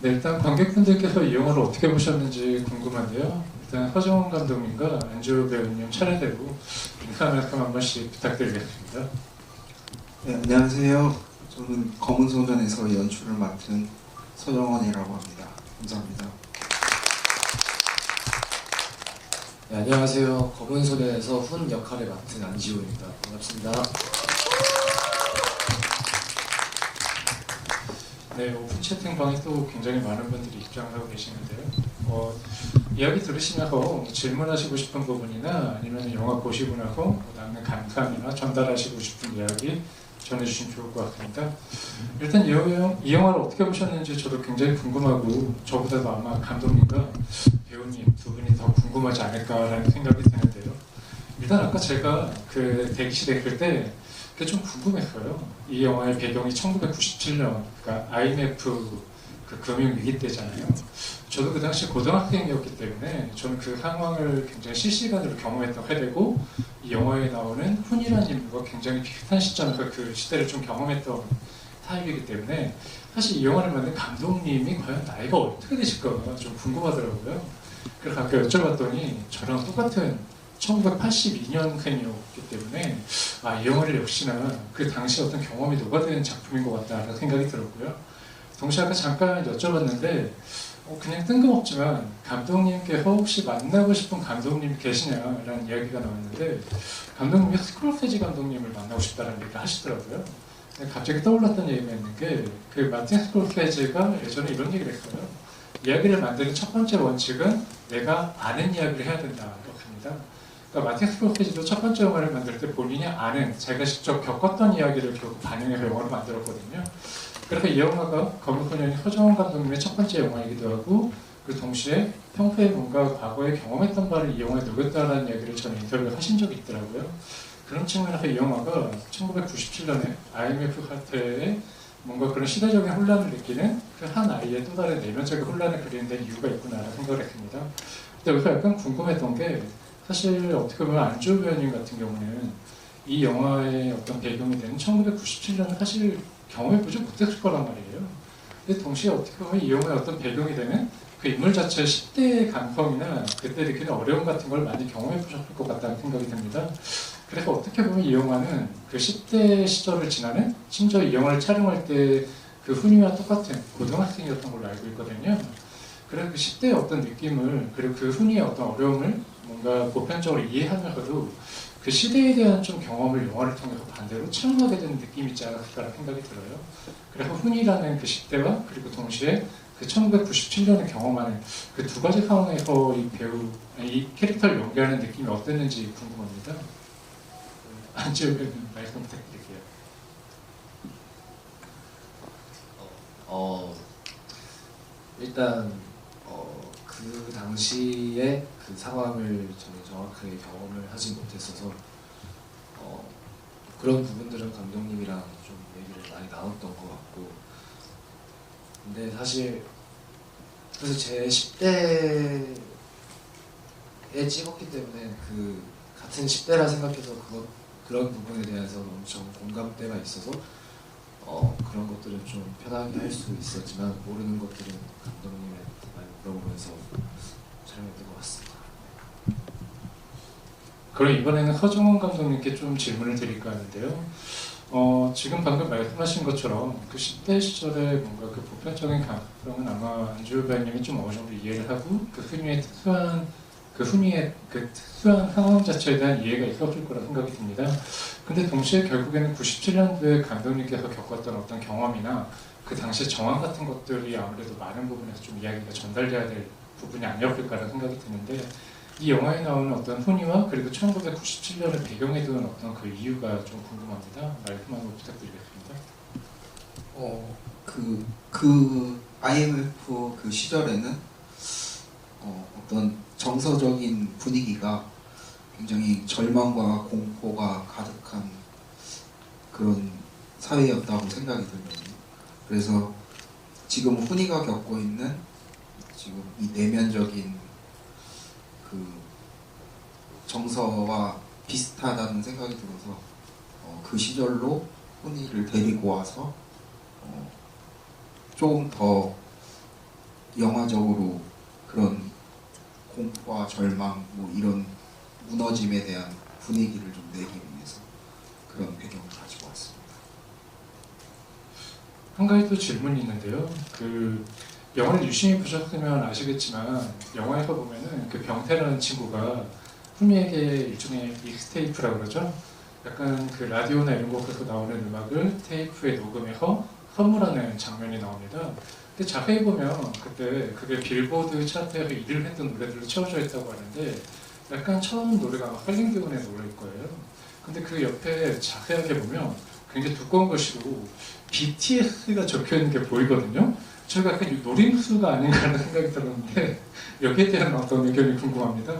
네, 일단 관객분들께서 이 영화를 어떻게 보셨는지 궁금한데요. 일단 허정원 감독님과 안주 배우님 차례대로 인사 말씀 한 번씩 부탁드리겠습니다. 네, 안녕하세요. 저는 검은 소년에서 연출을 맡은 서정원이라고 합니다. 감사합니다. 네, 안녕하세요. 검은 소년에서 훈 역할을 맡은 안지호입니다. 반갑습니다. 네, 오픈 채팅방에 또 굉장히 많은 분들이 입장을 하고 계시는데요. 이야기 들으시면서 질문하시고 싶은 부분이나 아니면 영화 보시고 나서 남는 감상이나 전달하시고 싶은 이야기 전해주시면 좋을 것 같습니다. 일단 이 영화를 어떻게 보셨는지 저도 굉장히 궁금하고 저보다도 아마 감독님과 배우님 두 분이 더 궁금하지 않을까라는 생각이 드는데요. 일단 아까 제가 그 대기실에 있을 때 그게 좀 궁금했어요. 이 영화의 배경이 1997년, 그러니까 IMF 그 금융위기 때잖아요. 저도 그 당시 고등학생이었기 때문에 저는 그 상황을 굉장히 실시간으로 경험했던 세대고, 이 영화에 나오는 훈이라는 인물과 굉장히 비슷한 시점에서 그 시대를 좀 경험했던 타입이기 때문에 사실 이 영화를 만든 감독님이 과연 나이가 어떻게 되실까 좀 궁금하더라고요. 그래서 아까 여쭤봤더니 저랑 똑같은 1982년생이었기 때문에 이 영화를 역시나 그 당시 어떤 경험이 녹아드는 작품인 것 같다라는 생각이 들었고요. 동시에 아까 잠깐 여쭤봤는데 그냥 뜬금없지만 감독님께서 혹시 만나고 싶은 감독님이 계시냐라는 이야기가 나왔는데, 감독님이 스콜세지 감독님을 만나고 싶다는 얘기를 하시더라고요. 갑자기 떠올랐던 얘기가 있는 게, 그 마틴 스콜세지가 예전에 이런 얘기를 했어요. 이야기를 만드는 첫 번째 원칙은 내가 아는 이야기를 해야 된다였습니다. 그러니까 마틴 스콜세지도 첫 번째 영화를 만들 때 본인이 아는, 자기가 직접 겪었던 이야기를 결국 반영해서 영화를 만들었거든요. 그래서 이 영화가 검은 소년이 서정원 감독님의 첫 번째 영화이기도 하고, 그 동시에 평소에 뭔가 과거에 경험했던 바를 이 영화에 녹였다는 이야기를 저는 인터뷰를 하신 적이 있더라고요. 그런 측면에서 이 영화가 1997년에 IMF 사태에 뭔가 그런 시대적인 혼란을 느끼는 그 한 아이의 또 다른 내면적인 혼란을 그리는 데 이유가 있구나라는 생각을 했습니다. 근데 여기서 약간 궁금했던 게, 사실 어떻게 보면 안주 배우님 같은 경우는 이 영화의 어떤 배경이 되는 1997년은 사실 경험해보지 못했을 거란 말이에요. 근데 동시에 어떻게 보면 이 영화의 어떤 배경이 되는 그 인물 자체의 10대의 감성이나 그때 느끼는 어려움 같은 걸 많이 경험해보셨을 것 같다는 생각이 듭니다. 그래서 어떻게 보면 이 영화는 그 10대 시절을 지나는, 심지어 이 영화를 촬영할 때 그 훈이와 똑같은 고등학생이었던 걸로 알고 있거든요. 그래서 그 10대의 어떤 느낌을, 그리고 그 훈이의 어떤 어려움을 뭔가 보편적으로 이해하면서도 그 시대에 대한 좀 경험을 영화를 통해서 반대로 체험하게 되는 느낌이 있지 않았을까라는 생각이 들어요. 그래서 훈이라는 그 10대와 그리고 동시에 그 1997년을 경험하는 그 두 가지 상황에서 이 배우, 이 캐릭터를 연기하는 느낌이 어땠는지 궁금합니다. 안지호 배우님 말씀 부탁드릴게요. 일단 그 당시에 그 상황을 저는 정확하게 경험을 하지 못했어서 그런 부분들은 감독님이랑 좀 얘기를 많이 나눴던 것 같고, 근데 사실 그래서 제 10대에 찍었기 때문에 그 같은 10대라 생각해서 그런 부분에 대해서 엄청 공감대가 있어서 그런 것들은 좀 편하게 할 수 있었지만, 모르는 것들은 감독님한테 많이 물어보면서 촬영했던 것 같습니다. 그럼 이번에는 서정원 감독님께 좀 질문을 드릴까 하는데요. 지금 방금 말씀하신 것처럼 그 10대 시절에 뭔가 그 보편적인 감성은 아마 안주 배우님이 좀 어느 정도 이해를 하고, 그 훈이의 특수한 상황 자체에 대한 이해가 있었을 거라 생각이 듭니다. 근데 동시에 결국에는 97년도에 감독님께서 겪었던 어떤 경험이나 그 당시의 정황 같은 것들이 아무래도 많은 부분에서 좀 이야기가 전달돼야 될 부분이 아니었을까라는 생각이 드는데, 이 영화에 나오는 어떤 훈이와 그리고 1997년을 배경에 둔 어떤 그 이유가 좀 궁금합니다. 말씀 한번 부탁드리겠습니다. 그 IMF 그 시절에는 어떤 정서적인 분위기가 굉장히 절망과 공포가 가득한 그런 사회였다고 생각이 들거든요. 그래서 지금 훈이가 겪고 있는 지금 이 내면적인 그 정서와 비슷하다는 생각이 들어서 그 시절로 훈이를 데리고 와서 조금 더 영화적으로 그런 공포와 절망 뭐 이런 무너짐에 대한 분위기를 좀 내기 위해서 그런 배경을 가지고 왔습니다. 한 가지 또 질문이 있는데요. 그 영화를 유심히 보셨으면 아시겠지만 영화에서 보면은 그 병태라는 친구가 훈이에게 일종의 믹스테이프라고 그러죠. 약간 그 라디오나 이런 곳에서 나오는 음악을 테이프에 녹음해서 선물하는 장면이 나옵니다. 근데 자세히 보면 그때 그게 빌보드 차트에서 1위를 했던 노래들로 채워져 있다고 하는데 약간 처음 노래가 아마 헐링기운의 노래일 거예요. 근데 그 옆에 자세하게 보면 굉장히 두꺼운 것이고 BTS가 적혀 있는 게 보이거든요. 저희가 약간 노림수가 아닌가 하는 생각이 들었는데 여기에 대한 어떤 의견이 궁금합니다.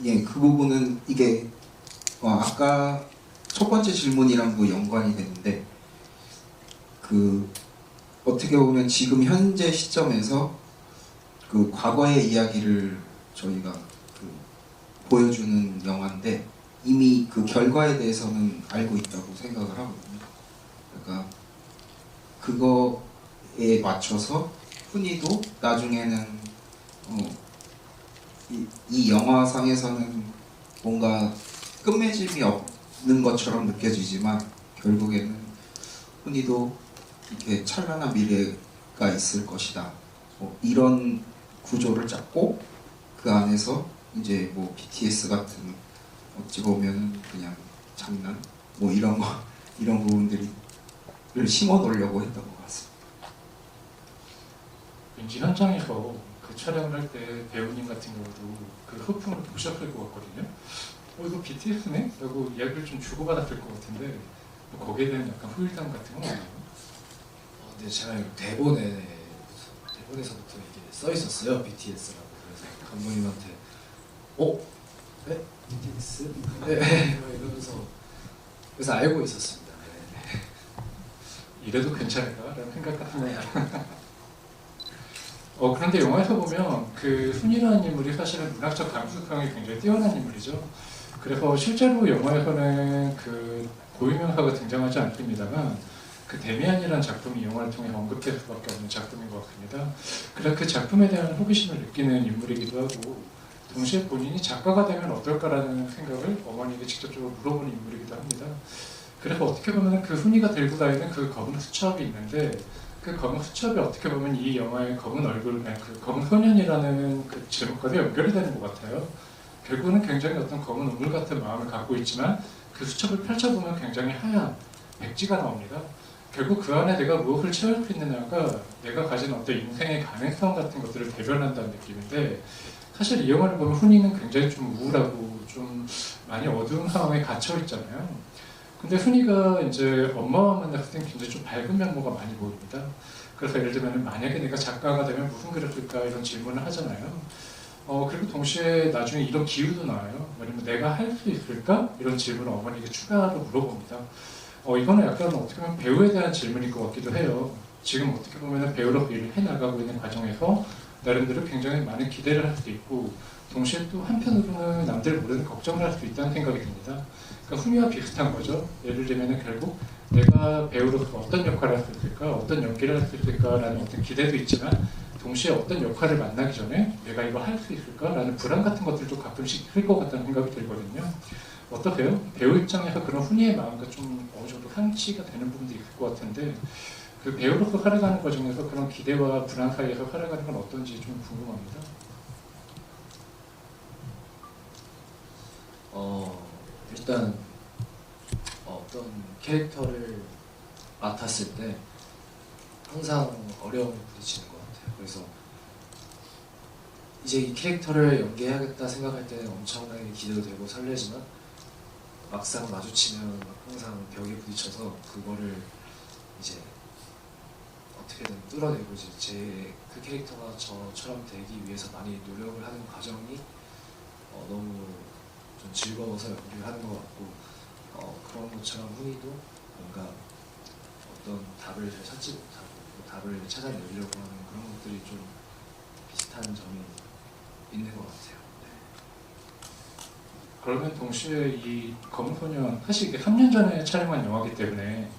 예, 그 부분은 이게 아까 첫 번째 질문이랑도 연관이 되는데 그 어떻게 보면 지금 현재 시점에서 그 과거의 이야기를 저희가 그 보여주는 영화인데 이미 그 결과에 대해서는 알고 있다고 생각을 하거든요. 그러니까 그거에 맞춰서 훈이도 나중에는 이 영화상에서는 뭔가 끝맺음이 없는 것처럼 느껴지지만 결국에는 훈이도 이렇게 찬란한 미래가 있을 것이다. 뭐 이런 구조를 짰고 그 안에서 이제 뭐 BTS 같은 어찌 보면 그냥 장난 뭐 이런 거 이런 부분들을 심어 놓으려고 했던 것 같습니다. 왠지 현장에서 그 촬영을 할 때 배우님 같은 경우도 그 소품을 보셨을 것 같거든요. 이거 BTS네? 라고 이야기를 좀 주고받았을 것 같은데 거기에 대한 약간 후일담 같은 건 없나요? 근데 제가 대본에서부터 이게 써 있었어요. BTS라고. 그래서 감독님한테 네? BTS? 네. 막 이러면서 그래서 알고 있었습니다. 네. 이래도 괜찮을까라는 생각 같은 거. 그런데 영화에서 보면 그 훈이라는 인물이 사실은 문학적 감수성이 굉장히 뛰어난 인물이죠. 그래서 실제로 영화에서는 그 고유명사가 등장하지 않습니다만 그 데미안이라는 작품이 영화를 통해 언급될 수밖에 없는 작품인 것 같습니다. 그래서 그 작품에 대한 호기심을 느끼는 인물이기도 하고 동시에 본인이 작가가 되면 어떨까라는 생각을 어머니에게 직접적으로 물어보는 인물이기도 합니다. 그래서 어떻게 보면 그 훈이가 들고 다니는 그 검은 수첩이 있는데 그 검은 수첩이 어떻게 보면 이 영화의 검은 얼굴, 그 검은 소년이라는 그 제목과도 연결이 되는 것 같아요. 결국은 굉장히 어떤 검은 우물 같은 마음을 갖고 있지만 그 수첩을 펼쳐보면 굉장히 하얀 백지가 나옵니다. 결국 그 안에 내가 무엇을 채울 수 있느냐가 내가 가진 어떤 인생의 가능성 같은 것들을 대변한다는 느낌인데 사실 이 영화를 보면 훈이는 굉장히 좀 우울하고 좀 많이 어두운 상황에 갇혀 있잖아요. 근데 훈이가 이제 엄마와 만났을 때 굉장히 좀 밝은 면모가 많이 보입니다. 그래서 예를 들면 만약에 내가 작가가 되면 무슨 글을 쓸까 이런 질문을 하잖아요. 그리고 동시에 나중에 이런 기후도 나와요. 왜냐면 내가 할 수 있을까? 이런 질문을 어머니에게 추가로 물어봅니다. 이거는 약간 어떻게 보면 배우에 대한 질문일 것 같기도 해요. 지금 어떻게 보면 배우로 일을 해나가고 있는 과정에서 나름대로 굉장히 많은 기대를 할 수도 있고 동시에 또 한편으로는 남들 모르는 걱정을 할 수도 있다는 생각이 듭니다. 그러니까 훈이와 비슷한 거죠. 예를 들면 결국 내가 배우로서 어떤 역할을 할 수 있을까, 어떤 연기를 할 수 있을까라는 어떤 기대도 있지만 동시에 어떤 역할을 만나기 전에 내가 이거 할 수 있을까라는 불안 같은 것들도 가끔씩 있을 것 같다는 생각이 들거든요. 어떠세요? 배우 입장에서 그런 훈이의 마음과 좀 어느 정도 상치가 되는 부분도 있을 것 같은데 그 배우로서 살아가는 과정에서 그런 기대와 불안 사이에서 살아가는 건 어떤지 좀 궁금합니다. 일단 어떤 캐릭터를 맡았을 때 항상 어려움에 부딪히는 것 같아요. 그래서 이제 이 캐릭터를 연기해야겠다 생각할 때는 엄청나게 기대도 되고 설레지만 막상 마주치면 항상 벽에 부딪혀서 그거를 이제 어떻게든 뚫어내고 이제 그 캐릭터가 저처럼 되기 위해서 많이 노력을 하는 과정이 너무 좀 즐거워서 연기를 하는 것 같고 그런 것처럼 훈이도 뭔가 어떤 답을 잘 찾지 못하고 답을 찾아내려고 하는 그런 것들이 좀 비슷한 점이 있는 것 같아요. 네. 그러면 동시에 이 검은 소년 사실 이게 3년 전에 촬영한 영화이기 때문에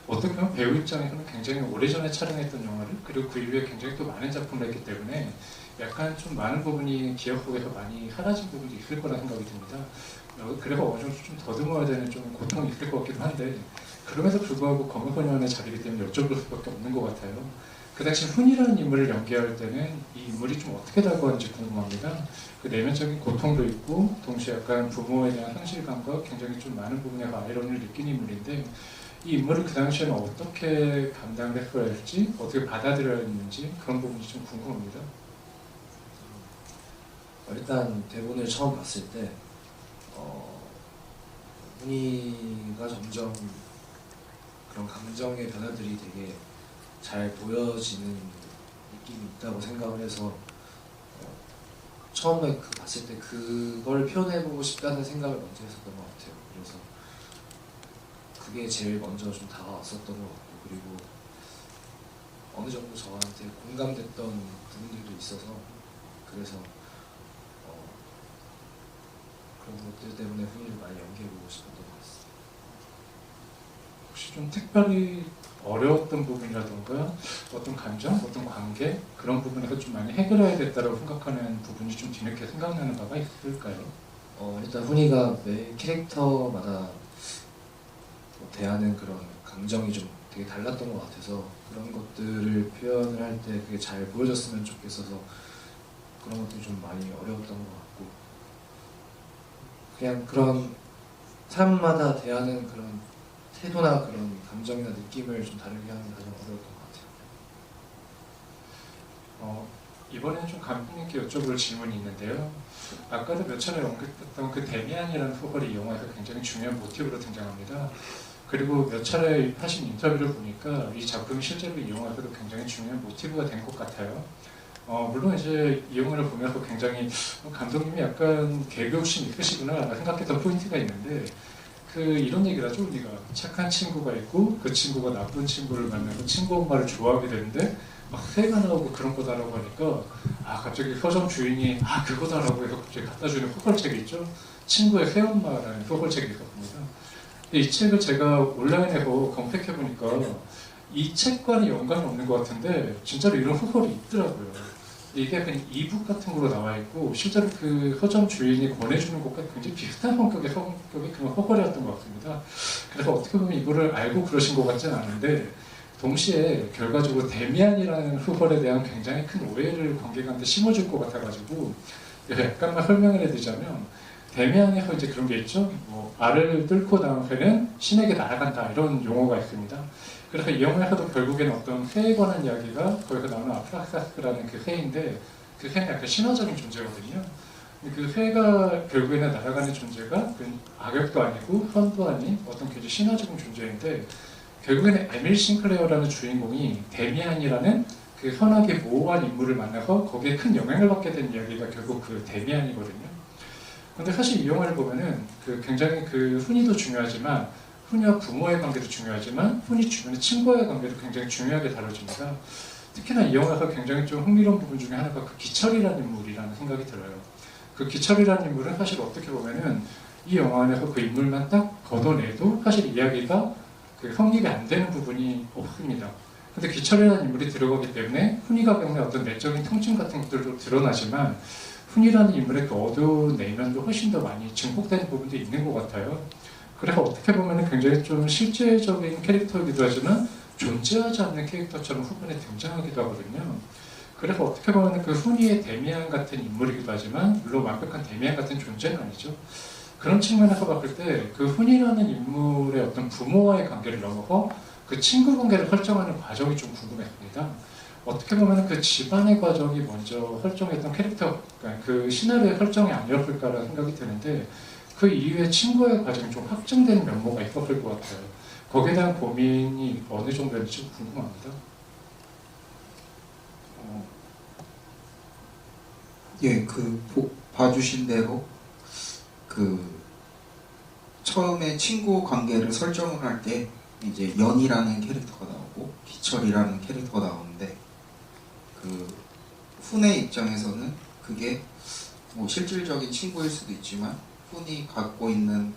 어떻게 보면 배우 입장에서는 굉장히 오래전에 촬영했던 영화를 그리고 그 이후에 굉장히 또 많은 작품을 했기 때문에 약간 좀 많은 부분이 기억 속에서 많이 사라진 부분도 있을 거라 생각이 듭니다. 그래서 어느 정도 좀 더듬어야 되는 좀 고통이 있을 것 같기도 한데 그럼에도 불구하고 검은소년의 자리이기 때문에 여쭤볼 수밖에 없는 것 같아요. 그 당시 훈이라는 인물을 연기할 때는 이 인물이 좀 어떻게 다가왔는지 궁금합니다. 그 내면적인 고통도 있고 동시에 약간 부모에 대한 상실감과 굉장히 좀 많은 부분에서 아이러니를 느낀 인물인데 이 인물을 그 당시에는 어떻게 감당을 했어야 할지 어떻게 받아들여야 했는지 그런 부분이 좀 궁금합니다. 일단 대본을 처음 봤을 때 훈이가 점점 그런 감정의 변화들이 되게 잘 보여지는 느낌이 있다고 생각을 해서 처음에 봤을 때 그걸 표현해보고 싶다는 생각을 먼저 했었던 것 같아요. 그래서 그게 제일 먼저 좀 다가왔었던 것 같고 그리고 어느 정도 저한테 공감됐던 부분들도 있어서 그래서 그런 것들 때문에 훈이를 많이 연기해보고 싶었던 것 같습니다. 혹시 좀 특별히 어려웠던 부분이라던가 어떤 감정, 어떤 관계 그런 부분에서 좀 많이 해결해야 됐다고 생각하는 부분이 좀 뒤늦게 생각나는 바가 있을까요? 일단 훈이가 매 캐릭터마다 대하는 그런 감정이 좀 되게 달랐던 것 같아서 그런 것들을 표현을 할 때 그게 잘 보여졌으면 좋겠어서 그런 것들이 좀 많이 어려웠던 것 같고 그냥 그런 사람마다 대하는 그런 태도나 그런 감정이나 느낌을 좀 다르게 하는 게 가장 어려웠던 것 같아요. 이번에는 좀 감독님께 여쭤볼 질문이 있는데요. 아까도 몇 차례 언급했던 그 데미안이라는 소설이 이 영화에서 굉장히 중요한 모티브로 등장합니다. 그리고 몇 차례 하신 인터뷰를 보니까 이 작품이 실제로 이 영화에서도 굉장히 중요한 모티브가 된 것 같아요. 물론 이제 이 영화를 보면서 굉장히 감독님이 약간 개그 욕심 있으시구나 생각했던 포인트가 있는데 이런 얘기를 하죠. 우리가 착한 친구가 있고 그 친구가 나쁜 친구를 만나서 친구 엄마를 좋아하게 되는데 막 새가 나오고 그런 거다라고 하니까 갑자기 서점 주인이 그거다라고 해서 갑자기 갖다 주는 소설책이 있죠. 친구의 새엄마라는 소설책이 있었습니다. 이 책을 제가 온라인에서 검색해보니까 이 책과는 연관이 없는 것 같은데 진짜로 이런 소설이 있더라고요. 이게 약간 이북 같은 거로 나와 있고 실제로 그 서점 주인이 권해주는 것과 굉장히 비슷한 성격의 그런 소설이었던 것 같습니다. 그래서 어떻게 보면 이거를 알고 그러신 것 같지는 않은데 동시에 결과적으로 데미안이라는 소설에 대한 굉장히 큰 오해를 관객한테 심어줄 것 같아가지고 약간만 설명을 해드리자면 데미안에서 이제 그런 게 있죠. 알을 뚫고 나온 새는 신에게 날아간다 이런 용어가 있습니다. 그래서 이 영화에서도 결국에는 어떤 새에 관한 이야기가 거기서 나오는 아프라사스라는 그 새인데 그 새는 약간 신화적인 존재거든요. 그 새가 결국에는 날아가는 존재가 악역도 아니고 선도 아닌 어떤 굉장히 신화적인 존재인데 결국에는 에밀 싱클레어라는 주인공이 데미안이라는 그 선하게 모호한 인물을 만나서 거기에 큰 영향을 받게 된 이야기가 결국 그 데미안이거든요. 근데 사실 이 영화를 보면은 굉장히 훈이도 중요하지만 훈이와 부모의 관계도 중요하지만 훈이 주변의 친구와의 관계도 굉장히 중요하게 다뤄집니다. 특히나 이 영화에서 굉장히 좀 흥미로운 부분 중에 하나가 그 기철이라는 인물이라는 생각이 들어요. 그 기철이라는 인물은 사실 어떻게 보면은 이 영화 안에서 그 인물만 딱 걷어내도 사실 이야기가 성립이 안 되는 부분이 없습니다. 근데 기철이라는 인물이 들어가기 때문에 훈이가 겪는 어떤 내적인 통증 같은 것들도 드러나지만 훈이라는 인물의 그 어두운 내면도 훨씬 더 많이 증폭되는 부분도 있는 것 같아요. 그래서 어떻게 보면 굉장히 좀 실제적인 캐릭터이기도 하지만 존재하지 않는 캐릭터처럼 후반에 등장하기도 하거든요. 그래서 어떻게 보면 그 훈이의 데미안 같은 인물이기도 하지만 물론 완벽한 데미안 같은 존재는 아니죠. 그런 측면에서 봤을 때 그 훈이라는 인물의 어떤 부모와의 관계를 넘어서 그 친구 관계를 설정하는 과정이 좀 궁금했습니다. 어떻게 보면 그 집안의 과정이 먼저 설정했던 캐릭터, 그러니까 그 시나리오의 설정이 아니었을까라는 생각이 드는데 그 이후에 친구의 과정이 좀 확증되는 면모가 있었을 것 같아요. 거기에 대한 고민이 어느 정도인지 좀 궁금합니다. 예, 봐주신 대로 처음에 친구 관계를 설정을 할 때 이제 연이라는 캐릭터가 나오고 기철이라는 캐릭터가 나오는데 훈의 입장에서는 그게 실질적인 친구일 수도 있지만 훈이 갖고 있는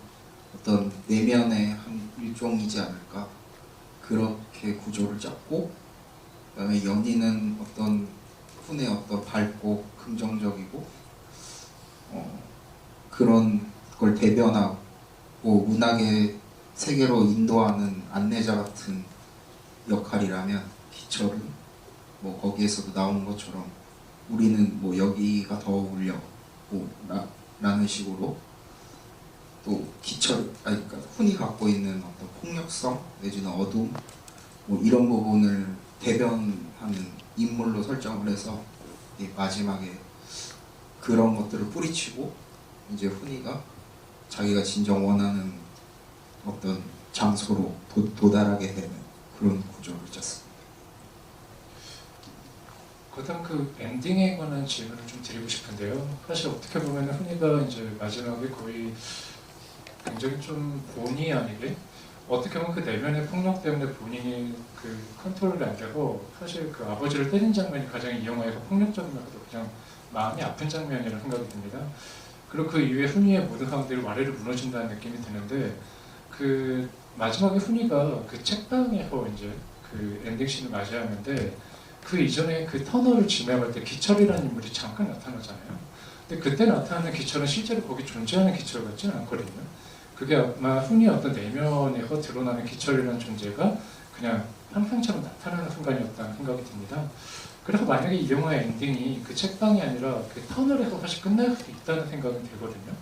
어떤 내면의 한 일종이지 않을까. 그렇게 구조를 짰고, 그다음에 연희는 어떤 훈의 어떤 밝고 긍정적이고 그런 걸 대변하고 문학의 세계로 인도하는 안내자 같은 역할이라면, 기철은 뭐 거기에서도 나오는 것처럼 우리는 뭐 여기가 더 어울려 라는 식으로 또 그러니까 훈이 갖고 있는 어떤 폭력성 내지는 어둠 뭐 이런 부분을 대변하는 인물로 설정을 해서 마지막에 그런 것들을 뿌리치고 이제 훈이가 자기가 진정 원하는 어떤 장소로 도달하게 되는 그런 구조를 짰습니다. 그다음 그 엔딩에 관한 질문을 좀 드리고 싶은데요. 사실 어떻게 보면 훈이가 이제 마지막에 거의 굉장히 좀 본의 아니게 어떻게 보면 그 내면의 폭력 때문에 본인이 그 컨트롤이 안 되고 사실 그 아버지를 때린 장면이 가장 이 영화에서 폭력적이면서도 그냥 마음이 아픈 장면이라는 생각이 듭니다. 그리고 그 이후에 훈이의 모든 상황들이 와르르 무너진다는 느낌이 드는데, 그 마지막에 훈이가 그 책방에서 이제 그 엔딩씬을 맞이하는데 그 이전에 그 터널을 지나갈 때 기철이라는 인물이 잠깐 나타나잖아요. 근데 그때 나타나는 기철은 실제로 거기 존재하는 기철 같지는 않거든요. 그게 아마 훈이 어떤 내면에서 드러나는 기철이라는 존재가 그냥 항상처럼 나타나는 순간이었다는 생각이 듭니다. 그래서 만약에 이 영화의 엔딩이 그 책방이 아니라 그 터널에서 사실 끝날 수도 있다는 생각이 들거든요.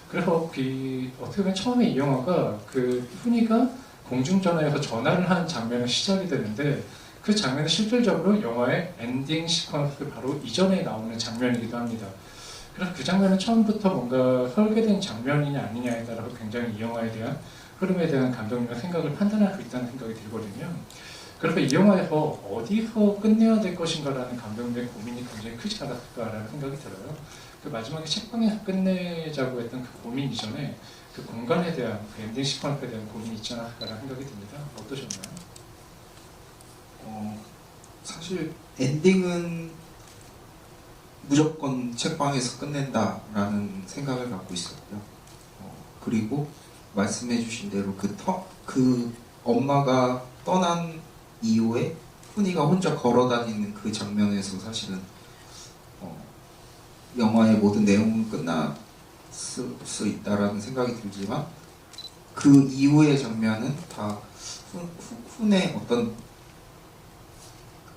그래서 어떻게 보면 처음에 이 영화가 그 훈이가 공중전화에서 전화를 한 장면이 시작이 되는데, 그 장면은 실질적으로 영화의 엔딩 시퀀스 바로 이전에 나오는 장면이기도 합니다. 그래서 그 장면은 처음부터 뭔가 설계된 장면이냐 아니냐에 따라서 굉장히 이 영화에 대한 흐름에 대한 감독님의 생각을 판단할 수 있다는 생각이 들거든요. 그래서 이 영화에서 어디서 끝내야 될 것인가라는 감독님의 고민이 굉장히 크지 않았을까라는 생각이 들어요. 그 마지막에 책방에서 끝내자고 했던 그 고민 이전에 그 공간에 대한, 그 엔딩 시퀀스에 대한 고민이 있지 않았을까라는 생각이 듭니다. 어떠셨나요? 사실 엔딩은 무조건 책방에서 끝낸다라는 생각을 갖고 있었고요. 그리고 말씀해주신 대로 그 엄마가 떠난 이후에 훈이가 혼자 걸어다니는 그 장면에서 사실은 영화의 모든 내용은 끝날 수 있다라는 생각이 들지만, 그 이후의 장면은 다 훈의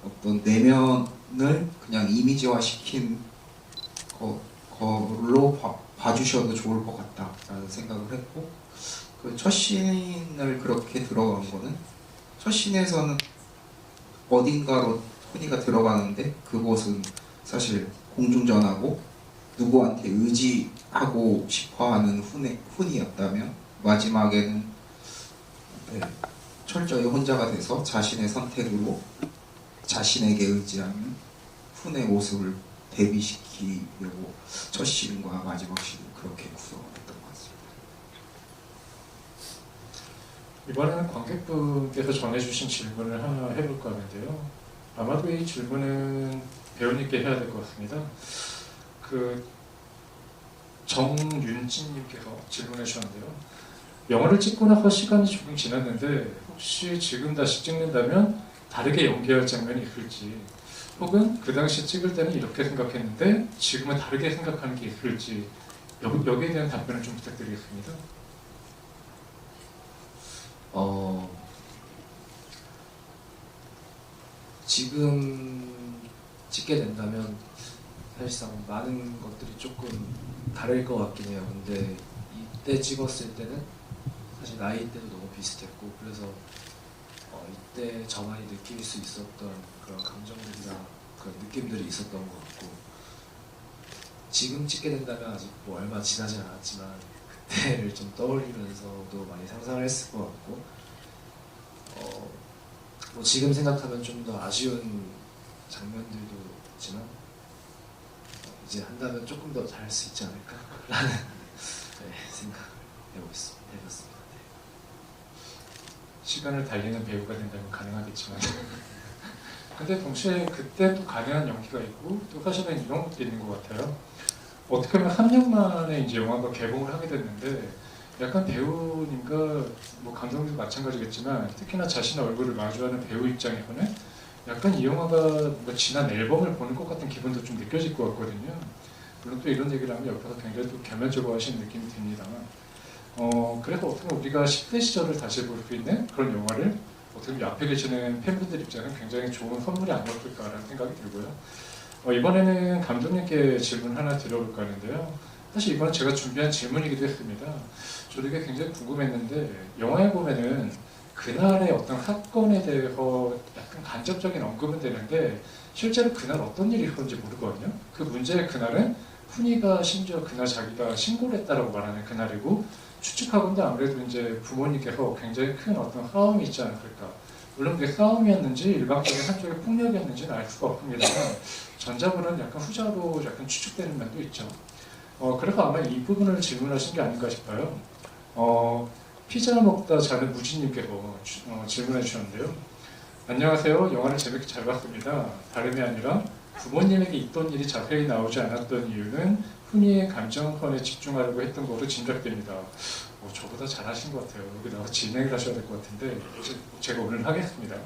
어떤 내면을 그냥 이미지화시킨 걸로 봐주셔도 좋을 것 같다라는 생각을 했고, 그 첫 씬을 그렇게 들어간 거는, 첫 씬에서는 어딘가로 훈이가 들어가는데 그곳은 사실 공중전화고 누구한테 의지하고 싶어하는 훈이었다면, 마지막에는 철저히 혼자가 돼서 자신의 선택으로 자신에게 의지하는 훈의 모습을 대비시키려고 첫 씬과 마지막 씬을 그렇게 구성을 했던 것 같습니다. 이번에는 관객분께서 전해주신 질문을 하나 해볼까 하는데요. 아마도 이 질문은 배우님께 해야 될 것 같습니다. 그 정윤진님께서 질문해 주셨는데요. 영화를 찍고 나서 시간이 조금 지났는데 혹시 지금 다시 찍는다면 다르게 연기할 장면이 있을지, 혹은 그 당시 찍을 때는 이렇게 생각했는데 지금은 다르게 생각하는 게 있을지, 여기에 대한 답변을 좀 부탁드리겠습니다. 지금 찍게 된다면 사실상 많은 것들이 조금 다를 것 같긴 해요. 근데 이때 찍었을 때는 사실 나이 때도 너무 비슷했고, 그래서 이때 저만이 느낄 수 있었던 그런 감정들이나 그런 느낌들이 있었던 것 같고, 지금 찍게 된다면 아직 뭐 얼마 지나지 않았지만 그때를 좀 떠올리면서도 많이 상상을 했을 것 같고, 뭐 지금 생각하면 좀 더 아쉬운 장면들도 있지만 이제 한다면 조금 더 잘할 수 있지 않을까라는 생각을 해봤습니다. 시간을 달리는 배우가 된다면 가능하겠지만 근데 동시에 그때 또 가능한 연기가 있고 또 사실은 이런 것도 있는 것 같아요. 어떻게 보면 3년 만에 이제 영화가 개봉을 하게 됐는데 약간 배우님과 뭐 감독님도 마찬가지겠지만 특히나 자신의 얼굴을 마주하는 배우 입장에서는 약간 이 영화가 뭔가 지난 앨범을 보는 것 같은 기분도 좀 느껴질 것 같거든요. 물론 또 이런 얘기를 하면 옆에서 굉장히 또 겸연쩍어 하시는 느낌이 듭니다만 그래서 어떻게 보면 우리가 10대 시절을 다시 볼 수 있는 그런 영화를 어떻게 보면 앞에 계시는 팬분들 입장에는 굉장히 좋은 선물이 아니었을까라는 생각이 들고요. 이번에는 감독님께 질문 하나 드려볼까 하는데요. 사실 이거는 제가 준비한 질문이기도 했습니다. 저도 이게 굉장히 궁금했는데 영화에 보면은 그날의 어떤 사건에 대해서 약간 간접적인 언급은 되는데 실제로 그날 어떤 일이 있었는지 모르거든요. 그 문제의 그날은 훈이가 심지어 그날 자기가 신고를 했다라고 말하는 그날이고 추측하건대 아무래도 이제 부모님께서 굉장히 큰 어떤 싸움이 있지 않았을까. 물론 그게 싸움이었는지 일방적인 한쪽의 폭력이었는지는 알 수가 없습니다만 전자분은 약간 후자로 약간 추측되는 면도 있죠. 그래서 아마 이 부분을 질문하신 게 아닌가 싶어요. 피자 먹다 자는 무진님께서 질문해 주셨는데요. 안녕하세요. 영화를 재밌게 잘 봤습니다. 다름이 아니라 부모님에게 있던 일이 자세히 나오지 않았던 이유는 훈이의 감정선에 집중하려고 했던 것으로 짐작됩니다. 저보다 잘하신 것 같아요. 여기 나와서 진행을 하셔야 될 것 같은데 제가 오늘 하겠습니다.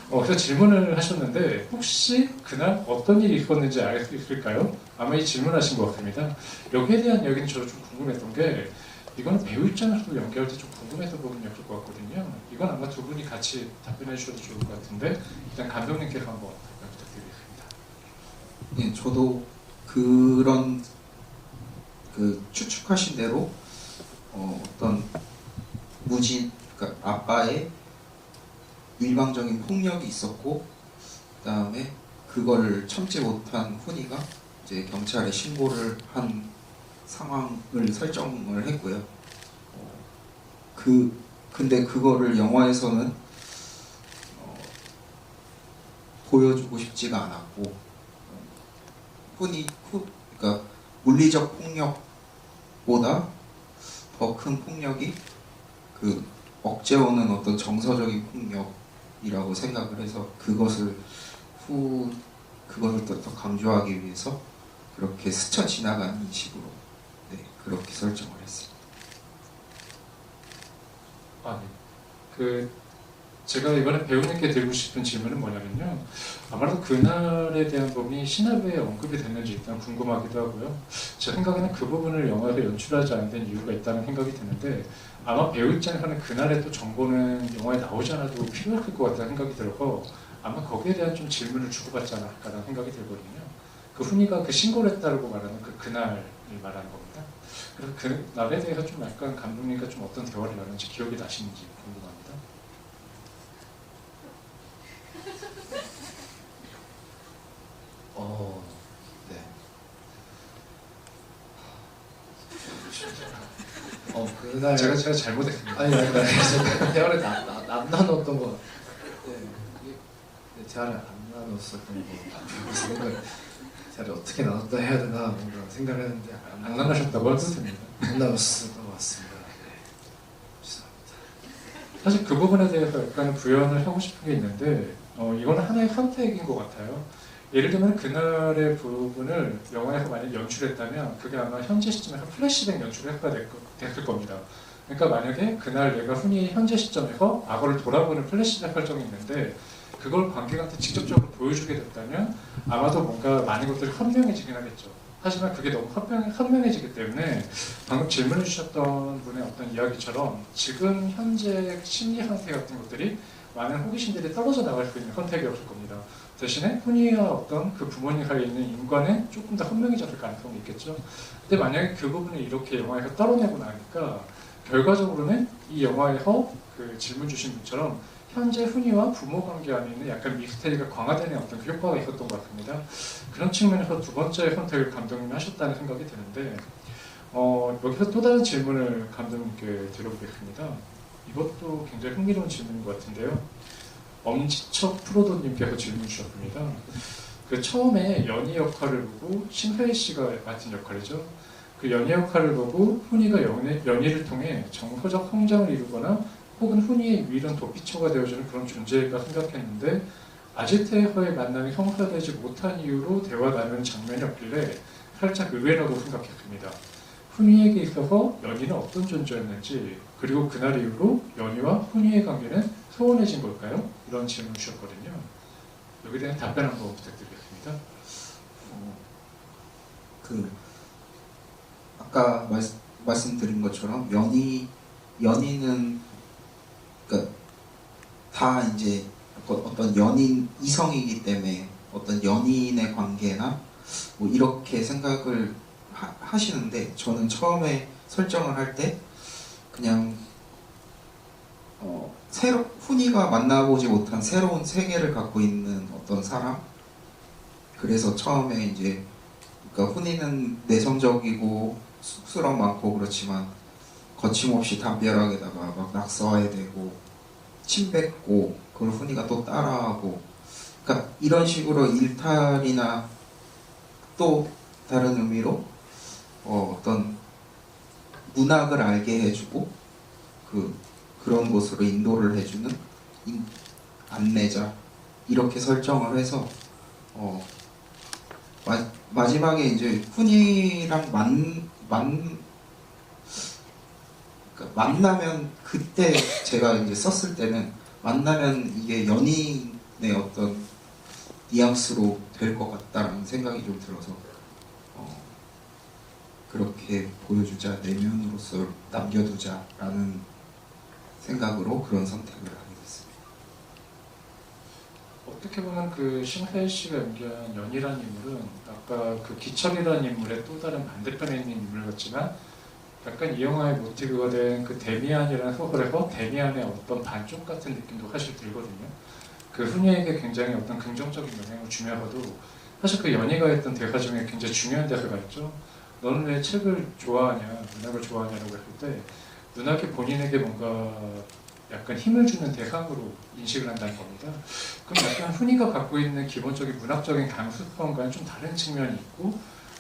그래서 질문을 하셨는데 혹시 그날 어떤 일이 있었는지 알 수 있을까요? 아마 이 질문하신 것 같습니다. 여기에 대한 이야기는 저도 좀 궁금했던 게 이거는 배우 입장에서도 연기할 때 좀 궁금했던 부분이었을 것 같거든요. 이건 아마 두 분이 같이 답변해 주셔도 좋을 것 같은데 일단 감독님께서 한번 답변 부탁드리겠습니다. 예, 저도 그런 그 추측하신 대로 어떤 그러니까 아빠의 일방적인 폭력이 있었고 그다음에 그걸 참지 못한 훈이가 이제 경찰에 신고를 한 상황을 설정을 했고요. 근데 그거를 영화에서는 보여주고 싶지가 않았고 그러니까 물리적 폭력보다 더 큰 폭력이 그 억제오는 어떤 정서적인 폭력이라고 생각을 해서 그것을 더 강조하기 위해서 그렇게 스쳐 지나가는 식으로 그렇게 설정을 했습니다. 네. 제가 이번에 배우님께 드리고 싶은 질문은 뭐냐면요. 아마도 그날에 대한 부분이 시나리오에 언급이 됐는지 일단 궁금하기도 하고요. 제 생각에는 그 부분을 영화에서 연출하지 않는 이유가 있다는 생각이 드는데 아마 배우 입장에서는 그날의 또 정보는 영화에 나오지 않아도 필요할 것 같다는 생각이 들어서 아마 거기에 대한 좀 질문을 주고받지 않을까라는 생각이 들거든요. 그 훈이가 그 신고를 했다고 말하는 그날을 말하는 겁니다. 그래서 그 날에 대해서 좀 약간 감독님과 좀 어떤 대화를 나눴는지 기억이 나시는지 궁금합니다. 네. 그날 제가 잘못했습니다. 아니 대화를 안 나눴던 거. 대화를 안 나눴었던 거. 생각 대화를 어떻게 나눴다 해야 되나 뭔가 생각을 했는데 안 나가셨다고 하셨습니다. 안 나눴었던 것 같습니다. 죄송합니다. 사실 그 부분에 대해서 약간 부연을 하고 싶은 게 있는데 이거는 하나의 선택인 것 같아요. 예를 들면 그날의 부분을 영화에서 만약 연출했다면 그게 아마 현재 시점에서 플래시백 연출을 해야 됐을 겁니다. 그러니까 만약에 그날 내가 흔히 현재 시점에서 과거를 돌아보는 플래시백 설정이 있는데 그걸 관객한테 직접적으로 보여주게 됐다면 아마도 뭔가 많은 것들이 선명해지긴 하겠죠. 하지만 그게 너무 선명해지기 때문에 방금 질문해 주셨던 분의 어떤 이야기처럼 지금 현재 심리 상태 같은 것들이 많은 호기심들이 떨어져 나갈 수 있는 선택이었을 겁니다. 대신에 훈이와 어떤 그 부모님 사이에 있는 인과는 조금 더 선명해졌을 가능성이 있겠죠. 근데 만약에 그 부분을 이렇게 영화에서 떨어내고 나니까 결과적으로는 이 영화에서 그 질문 주신 분처럼 현재 훈이와 부모 관계 안에 있는 약간 미스테리가 강화되는 어떤 그 효과가 있었던 것 같습니다. 그런 측면에서 두 번째 선택을 감독님이 하셨다는 생각이 드는데 여기서 또 다른 질문을 감독님께 드려보겠습니다. 이것도 굉장히 흥미로운 질문인 것 같은데요. 엄지척 프로도님께서 질문 주셨습니다. 그 처음에 연희 역할을 보고 신혜희 씨가 맡은 역할이죠. 그 연희 역할을 보고 훈이가 연희를 통해 정서적 성장을 이루거나 혹은 훈이의 유일한 도피처가 되어주는 그런 존재일까 생각했는데 아지트에서의 만남이 성사되지 못한 이유로 대화 나누는 장면이 없길래 살짝 의외라고 생각했습니다. 훈이에게 있어서 연희는 어떤 존재였는지, 그리고 그날 이후로 연희와 훈이의 관계는 소원해진 걸까요? 이런 질문을 주셨거든요. 여기에 대한 답변 한번 부탁드리겠습니다. 그 아까 말씀드린 것처럼 연인은 그러니까 다 이제 어떤 연인 이성이기 때문에 어떤 연인의 관계나 뭐 이렇게 생각을 하시는데, 저는 처음에 설정을 할 때 그냥 훈이가 만나보지 못한 새로운 세계를 갖고 있는 어떤 사람. 그래서 처음에 이제 그러니까 훈이는 내성적이고 쑥스러움 많고 그렇지만 거침없이 담벼락에다가 막 낙서해야 되고 침 뱉고 그걸 훈이가 또 따라하고, 그러니까 이런 식으로 일탈이나 또 다른 의미로 어떤 문학을 알게 해주고 그런 곳으로 인도를 해주는 안내자, 이렇게 설정을 해서 마지막에 이제 훈이랑 그러니까 만나면, 그때 제가 이제 썼을 때는 만나면 이게 연인의 어떤 뉘앙스로 될 것 같다는 생각이 좀 들어서 그렇게 보여주자, 내면으로서 남겨두자라는 생각으로 그런 선택을 하게 됐습니다. 어떻게 보면 그 심하일 씨가 연기한 연희라는 인물은 아까 그 기철이라는 인물의 또 다른 반대편에 있는 인물 같지만, 약간 이 영화의 모티브가 된 그 데미안이라는 소설에서 데미안의 어떤 반쪽 같은 느낌도 사실 들거든요. 그 훈이에게 굉장히 어떤 긍정적인 영향을 주면서도 사실 그 연희가 했던 대사 중에 굉장히 중요한 대사가 있죠. 너는 왜 책을 좋아하냐, 문학을 좋아하냐라고 했을 때 문학이 본인에게 뭔가 약간 힘을 주는 대상으로 인식을 한다는 겁니다. 그럼 약간 훈이가 갖고 있는 기본적인 문학적인 강수성과는 좀 다른 측면이 있고,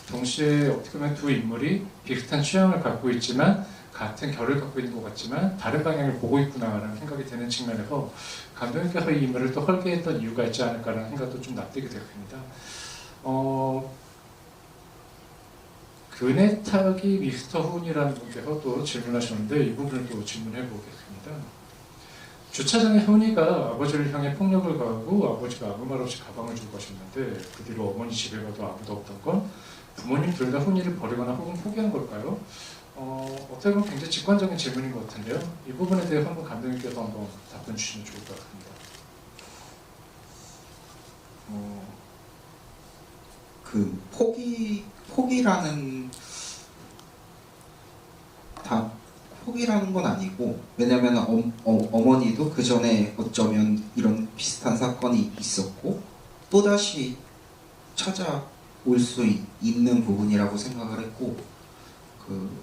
동시에 어떻게 보면 두 인물이 비슷한 취향을 갖고 있지만 같은 결을 갖고 있는 것 같지만 다른 방향을 보고 있구나라는 생각이 드는 측면에서 감독님께서 이 인물을 또 설계했던 이유가 있지 않을까라는 생각도 좀 납득이 되었습니다. 그네타기 미스터 훈이라는 분께서 또 질문하셨는데 이 부분을 또 질문해 보겠습니다. 주차장에 훈이가 아버지를 향해 폭력을 가하고 아버지가 아무 말 없이 가방을 주고 가셨는데 그 뒤로 어머니 집에 가도 아무도 없던 건 부모님 둘 다 훈이를 버리거나 혹은 포기한 걸까요? 어떻게 보면 굉장히 직관적인 질문인 것 같은데요. 이 부분에 대해 한번 감독님께서 한번 답변 주시면 좋을 것 같습니다. 그 포기라는 건 아니고, 왜냐면 어머니도 그 전에 어쩌면 이런 비슷한 사건이 있었고 또다시 찾아올 수 있는 부분이라고 생각을 했고,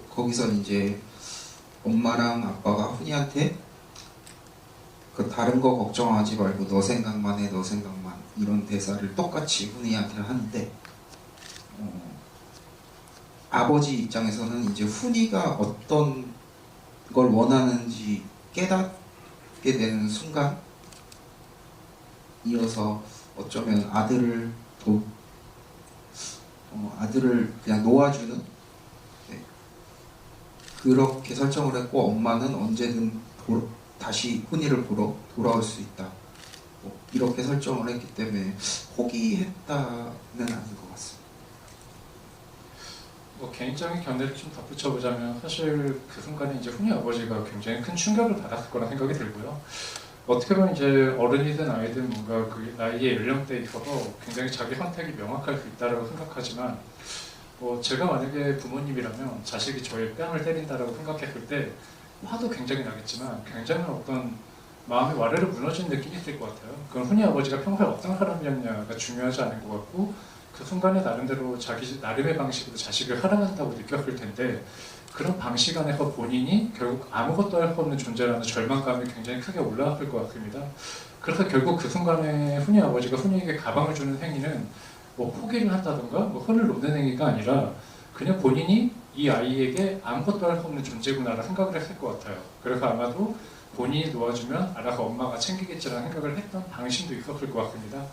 거기서 이제 엄마랑 아빠가 훈이한테 그 다른 거 걱정하지 말고 너 생각만 해, 너 생각만, 이런 대사를 똑같이 훈이한테 하는데, 아버지 입장에서는 이제 훈이가 어떤 걸 원하는지 깨닫게 되는 순간이어서 어쩌면 아들을 그냥 놓아주는, 네, 그렇게 설정을 했고, 엄마는 언제든 다시 훈이를 보러 돌아올 수 있다, 이렇게 설정을 했기 때문에 포기했다는 아닌 것 같습니다. 개인적인 견해를 좀 덧붙여보자면 사실 그 순간에 이제 훈이 아버지가 굉장히 큰 충격을 받았을 거라 생각이 들고요. 어떻게 보면 이제 어른이든 아이든 뭔가 그 나이의 연령대에 있어서 굉장히 자기 선택이 명확할 수 있다고 생각하지만, 제가 만약에 부모님이라면 자식이 저의 뺨을 때린다라고 생각했을 때 화도 굉장히 나겠지만 굉장히 어떤 마음이 와르르 무너진 느낌이 있을 것 같아요. 그건 훈이 아버지가 평소에 어떤 사람이었냐가 중요하지 않은 것 같고, 그 순간에 나름대로 자기 나름의 방식으로 자식을 사랑한다고 느꼈을 텐데, 그런 방식 안에서 본인이 결국 아무것도 할 수 없는 존재라는 절망감이 굉장히 크게 올라왔을 것 같습니다. 그래서 결국 그 순간에 훈이 아버지가 훈이에게 가방을 주는 행위는 포기를 한다든가 혼을 놓는 행위가 아니라 그냥 본인이 이 아이에게 아무것도 할 수 없는 존재구나라는 생각을 했을 것 같아요. 그래서 아마도 본인이 놓아주면 알아서 엄마가 챙기겠지라는 생각을 했던 당신도 있었을 것 같습니다.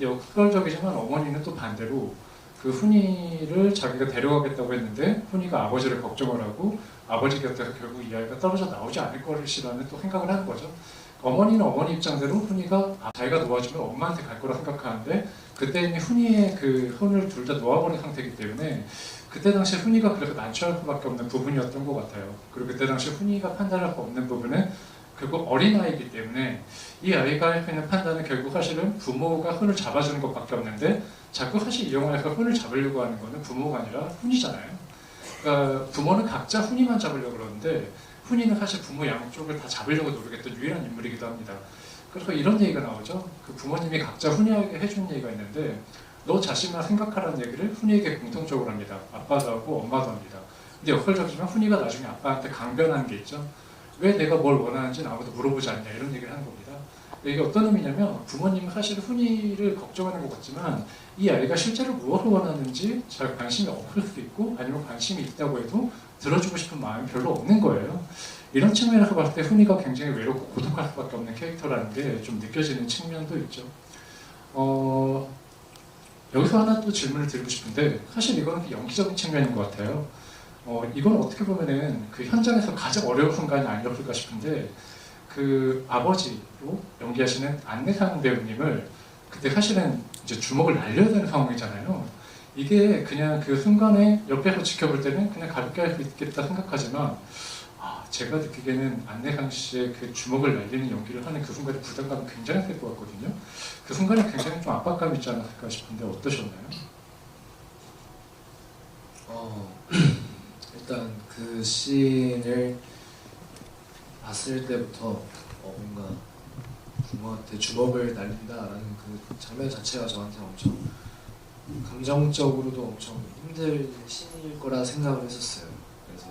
역설적이지만 어머니는 또 반대로 그 훈이를 자기가 데려가겠다고 했는데 훈이가 아버지를 걱정을 하고 아버지 곁에서 결국 이 아이가 떨어져 나오지 않을 것이라는 또 생각을 하는 거죠. 어머니는 어머니 입장대로 훈이가 자기가 놓아주면 엄마한테 갈 거라 생각하는데 그때 이미 훈이의 그 혼을 둘 다 놓아버린 상태이기 때문에 그때 당시 훈이가 그래서 난처할 수밖에 없는 부분이었던 것 같아요. 그리고 그때 당시 훈이가 판단할 수 없는 부분은 결국 어린아이이기 때문에 이 아이가 하는 판단은 결국 사실은 부모가 훈을 잡아주는 것밖에 없는데 자꾸 사실 이 영화에서 훈을 잡으려고 하는 거는 부모가 아니라 훈이잖아요. 그러니까 부모는 각자 훈이만 잡으려고 그러는데 훈이는 사실 부모 양쪽을 다 잡으려고 노력했던 유일한 인물이기도 합니다. 그래서 이런 얘기가 나오죠. 그 부모님이 각자 훈이에게 해준 얘기가 있는데 너 자신만 생각하라는 얘기를 훈이에게 공통적으로 합니다. 아빠도 하고 엄마도 합니다. 근데 역설적이지만 훈이가 나중에 아빠한테 강변하는 게 있죠. 왜 내가 뭘 원하는지는 아무도 물어보지 않냐 이런 얘기를 하는 겁니다. 이게 어떤 의미냐면 부모님은 사실 훈이를 걱정하는 것 같지만 이 아이가 실제로 무엇을 원하는지 잘 관심이 없을 수도 있고 아니면 관심이 있다고 해도 들어주고 싶은 마음이 별로 없는 거예요. 이런 측면에서 봤을 때 훈이가 굉장히 외롭고 고독할 수밖에 없는 캐릭터라는 게 좀 느껴지는 측면도 있죠. 여기서 하나 또 질문을 드리고 싶은데 사실 이거는 연기적인 측면인 것 같아요. 이건 어떻게 보면은 그 현장에서 가장 어려운 순간이 아니었을까 싶은데 그 아버지로 연기하시는 안내상 배우님을 그때 사실은 이제 주먹을 날려야 되는 상황이잖아요. 이게 그냥 그 순간에 옆에서 지켜볼 때는 그냥 가볍게 할 수 있겠다 생각하지만 제가 느끼기에는 안내상 씨의 그 주먹을 날리는 연기를 하는 그 순간에 부담감이 굉장히 클 것 같거든요. 그 순간에 굉장히 좀 압박감이 있지 않았을까 싶은데 어떠셨나요? 일단 그 씬을 봤을 때부터 뭔가 부모한테 주먹을 날린다라는 그 장면 자체가 저한테 엄청 감정적으로도 엄청 힘든 씬일 거라 생각을 했었어요. 그래서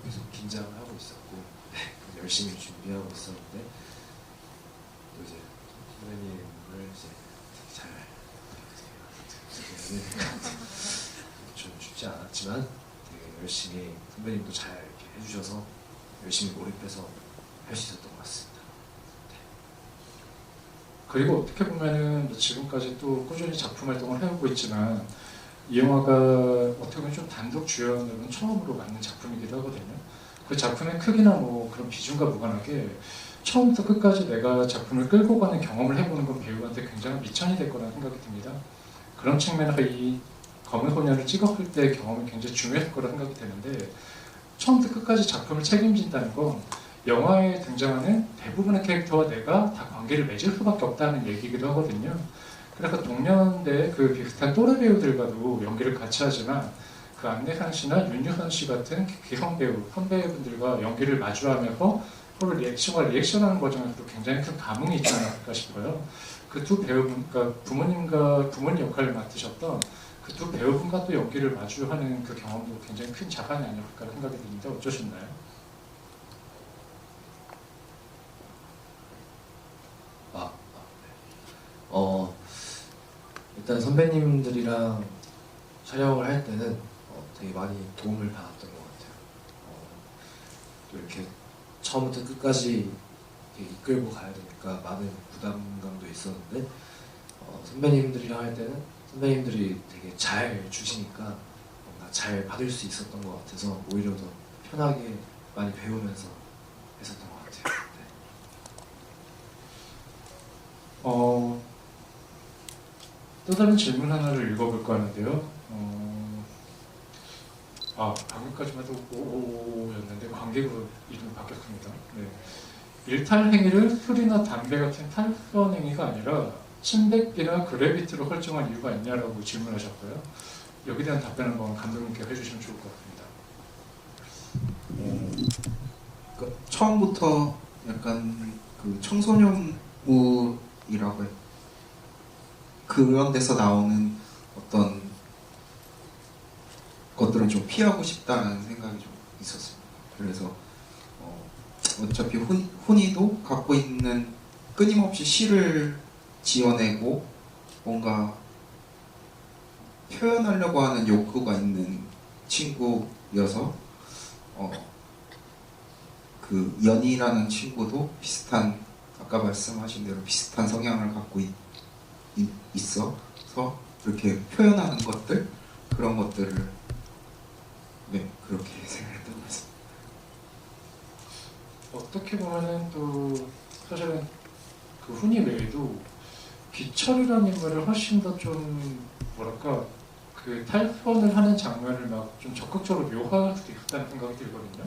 계속 긴장을 하고 있었고 열심히 준비하고 있었는데 또 이제 선배님을 이제 잘 좀 쉽지 않았지만 되게 열심히 선배님도 잘 이렇게 해주셔서 열심히 몰입해서 할 수 있었던 것 같습니다. 그리고 어떻게 보면은 지금까지 또 꾸준히 작품 활동을 해오고 있지만 이 영화가 어떻게 보면 좀 단독 주연으로는 처음으로 맡는 작품이기도 하거든요. 그 작품의 크기나 뭐 그런 비중과 무관하게 처음부터 끝까지 내가 작품을 끌고 가는 경험을 해보는 건 배우한테 굉장히 미천이 될 거라는 생각이 듭니다. 그런 측면에서 이 검은 소녀를 찍었을 때의 경험이 굉장히 중요했을 거라 생각이 되는데 처음부터 끝까지 작품을 책임진다는 건 영화에 등장하는 대부분의 캐릭터와 내가 다 관계를 맺을 수밖에 없다는 얘기이기도 하거든요. 그래서 동년대 그 비슷한 또래 배우들과도 연기를 같이 하지만 그 안내상 씨나 윤유선 씨 같은 기성 배우, 선배분들과 연기를 마주하면서 서로 리액션하는 과정에서도 굉장히 큰 감흥이 있지 않았을까 싶어요. 그 두 배우분, 그러니까 부모님 역할을 맡으셨던 그 두 배우분과 또 연기를 마주하는 그 경험도 굉장히 큰 자산이 아니었을까 생각이 드는데 어쩌셨나요? 일단 선배님들이랑 촬영을 할 때는 되게 많이 도움을 받았던 것 같아요. 또 이렇게 처음부터 끝까지 이렇게 이끌고 가야 되니까 많은 부담감도 있었는데 선배님들이랑 할 때는 선배님들이 되게 잘 주시니까 뭔가 잘 받을 수 있었던 것 같아서 오히려 더 편하게 많이 배우면서 했었던 것 같아요. 네. 또 다른 질문 하나를 읽어볼까 하는데요. 방금까지만 해도 오였는데 관객으로 이름이 바뀌었습니다. 네. 일탈 행위를 술이나 담배 같은 탈선 행위가 아니라 침뱉기나 그래비티로 설정한 이유가 있냐라고 질문하셨고요. 여기에 대한 답변 한번 감독님께 해주시면 좋을 것 같습니다. 그러니까 처음부터 약간 그 청소년물이라고 해요. 그런 데서 나오는 어떤 것들은 좀 피하고 싶다는 생각이 좀 있었습니다. 그래서 어차피 훈이도 갖고 있는 끊임없이 시를 지어내고 뭔가 표현하려고 하는 욕구가 있는 친구여서 그 연희라는 친구도 비슷한 아까 말씀하신 대로 비슷한 성향을 갖고 있어서 그렇게 표현하는 것들 그런 것들을 네 그렇게 생각했던 것 같습니다. 어떻게 보면은 또 사실은 그 훈이 외에도 기철이라는 인물을 훨씬 더 좀 뭐랄까 그 탈선을 하는 장면을 막 좀 적극적으로 묘화할 수도 있다는 생각이 들거든요.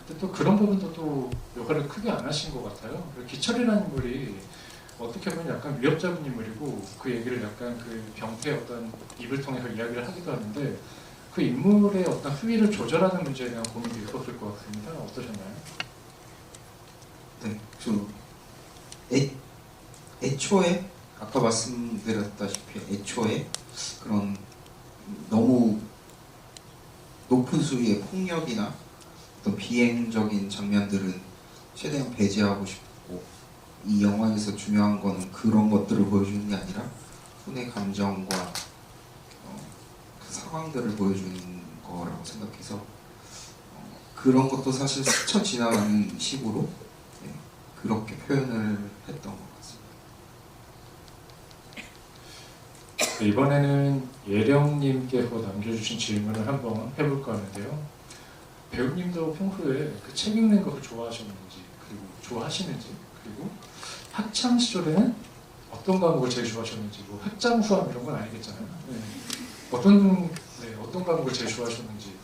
근데 또 그런 부분도 또 묘화를 크게 안 하신 것 같아요. 그리고 기철이라는 인물이 어떻게 보면 약간 위협적인 인물이고 그 얘기를 약간 그 병태의 어떤 입을 통해서 이야기를 하기도 하는데 그 인물의 어떤 수위를 조절하는 문제에 대한 고민도 있었을 것 같습니다. 어떠셨나요? 네, 애초에 아까 말씀드렸다시피 애초에 그런 너무 높은 수위의 폭력이나 어떤 비행적인 장면들은 최대한 배제하고 싶고 이 영화에서 중요한 거는 그런 것들을 보여주는 게 아니라 손의 감정과 그 상황들을 보여주는 거라고 생각해서 그런 것도 사실 스쳐 지나가는 식으로 네, 그렇게 표현을 했던 것 같습니다. 이번에는 예령님께서 남겨주신 질문을 한번 해볼까 하는데요. 배우님도 평소에 그 책 읽는 것을 좋아하셨는지 그리고 좋아하시는지 그리고 학창 시절에는 어떤 과목을 제일 좋아하셨는지 뭐 학장 수학 이런 건 아니겠잖아요. 네. 어떤 과목을 제일 좋아하셨는지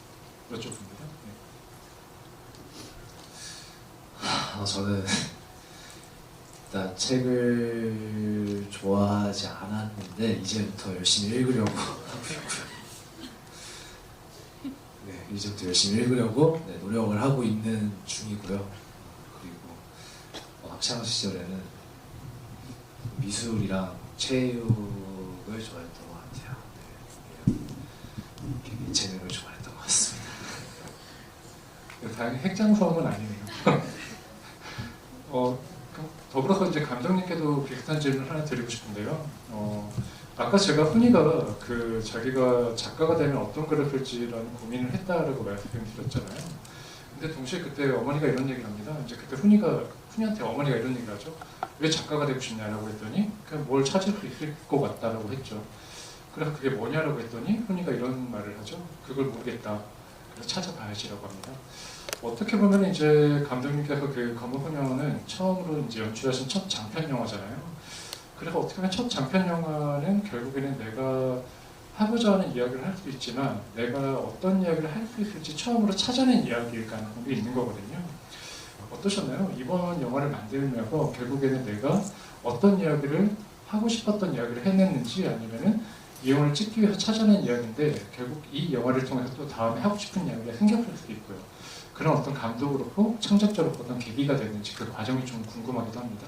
여쭤봅니다. 네. 저는 일단 책을 좋아하지 않았는데 이제부터 열심히 읽으려고 하고 있고요. 네, 이제부터 열심히 읽으려고 노력을 하고 있는 중이고요. 그리고 학창 시절에는 미술이랑 체육을 좋아했던 것 같아요. 네, 재능을 좋아했던 것 같습니다. 다행히 핵장 수업은 아니네요. 더불어서 이제 감독님께도 비슷한 질문을 하나 드리고 싶은데요. 아까 제가 훈이가 그 자기가 작가가 되면 어떤 글을 쓸지라는 고민을 했다라고 말씀드렸잖아요. 근데 동시에 그때 어머니가 이런 얘기를 합니다. 이제 그때 훈이한테 어머니가 이런 얘기를 하죠. 왜 작가가 되고 싶냐라고 했더니 그냥 뭘 찾을 수 있을 것 같다라고 했죠. 그래서 그게 뭐냐라고 했더니 훈이가 이런 말을 하죠. 그걸 모르겠다. 그래서 찾아봐야지라고 합니다. 어떻게 보면 이제 감독님께서 그 검은 소녀는 처음으로 이제 연출하신 첫 장편 영화잖아요. 그래서 어떻게 보면 첫 장편 영화는 결국에는 내가 하고자 하는 이야기를 할 수 있지만 내가 어떤 이야기를 할 수 있을지 처음으로 찾아낸 이야기일 가능성이 있는 거거든요. 어떠셨나요? 이번 영화를 만들면서 결국에는 내가 어떤 이야기를 하고 싶었던 이야기를 해냈는지 아니면은 이 영화를 찍기 위해서 찾아낸 이야기인데 결국 이 영화를 통해서 또 다음에 하고 싶은 이야기가 생겼을 수도 있고요. 그런 어떤 감독으로 창작적으로 어떤 계기가 됐는지 그 과정이 좀 궁금하기도 합니다.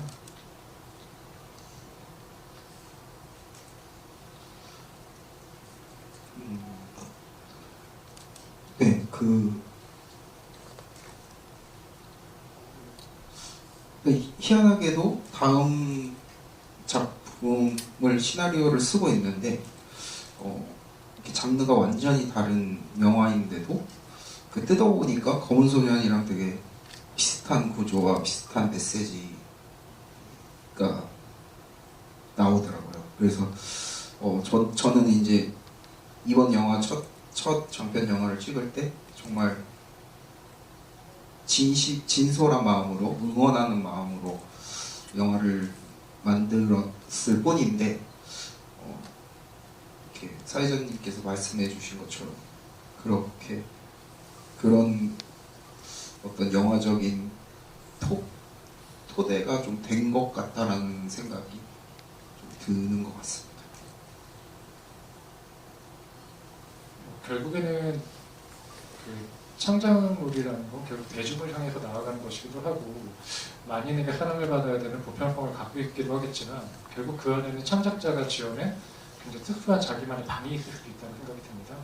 네, 희한하게도 다음 작품을 시나리오를 쓰고 있는데 이렇게 장르가 완전히 다른 영화인데도 그 뜯어보니까 검은 소년이랑 되게 비슷한 구조와 비슷한 메시지가 나오더라고요. 그래서 저는 이제 이번 영화 첫 장편 영화를 찍을 때 정말 진솔한 마음으로 응원하는 마음으로 영화를 만들었을 뿐인데 이렇게 사회자님께서 말씀해 주신 것처럼 그렇게 그런 어떤 영화적인 토대가 좀 된 것 같다라는 생각이 좀 드는 것 같습니다. 결국에는 그 창작물이라는 건 결국 대중을 향해서 나아가는 것이기도 하고 만인에게 사랑을 받아야 되는 보편성을 갖고 있기도 하겠지만 결국 그 안에는 창작자가 지어낸 굉장히 특수한 자기만의 방이 있을 수도 있다는 생각이 듭니다.